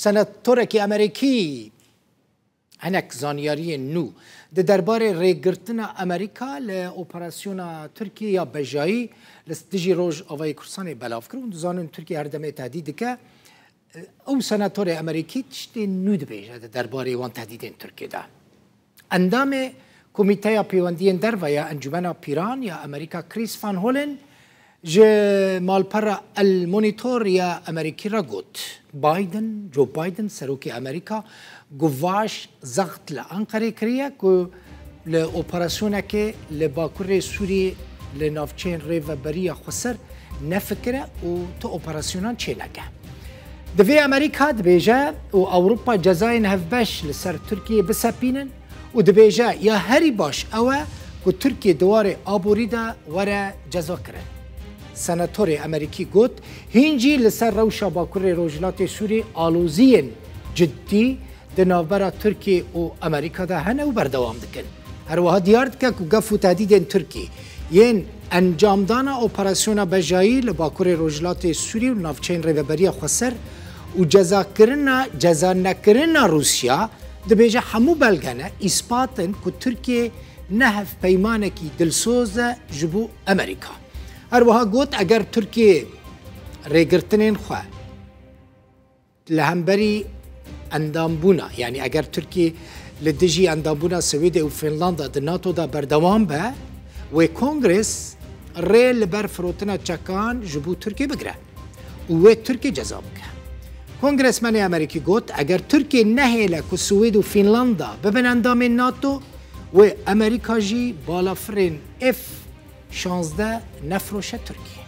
سناتورکی امریکی هنک زانیاری نو ده درباره ریگرتن امریکا لأوپراسیون ترکیه یا بجایی لستجی روز آوای کرسان بلاف کرد و زانون ترکیه هر دمه تهدید که او سناتور امریکی تشتی نو دبیجه ده درباره وان تهدیدین ترکیه ده اندام کمیته پیوندین در و یا انجمن پیران یا امریکا کریس فان هولن مالپر المونیتور یا امریکی را گوت جو بایدن سروکی امریکا گواش زغط لانقره کریه که لأوپراسیونه که لباکور سوری لنافچین ریو بری خسر نفکره و تو اپراسیونان چه نگه دوی امریکا دبیجه و اوروپا جزاین هفبش لسر ترکیه بسپینن و دبیجه یا هری باش اوه که ترکیه دوار آبوری ده وره جزا کرن سناتور امریکی گوت هینجی لسر روشا باکور روجلات سوری آلوزین جدی ده نوبرا ترکیه و امریکا ده هنه و بردوام دکن هر وها دیار دکه که گفو تهدیدین ترکیه ین انجام دانا اپراسیون بجایی لباکور روجلات سوری و نافچین ریوبری خسر و جزا نکرنا روسیا دبیجه همو بلگنه اثباتن که ترکیه نهف پیمانکی دلسوز جبو امریکا هر وها گوت اگر ترکیه ریگرتنین خواه لهمبری اندام بونا یعنی اگر ترکیه لدجی اندام بونا سویده و فنلاندا ده ناتو دا بردوام به و کنگرس ریل بر فروتنا چکان جبو ترکیه بگره و ترکیه جزا بکه کنگرسمن امریکی گوت اگر ترکیه نهیله که سوید و فنلاندا ببن اندام ناتو و امریکا جی بالافرین F-16 نفروشه ترکیه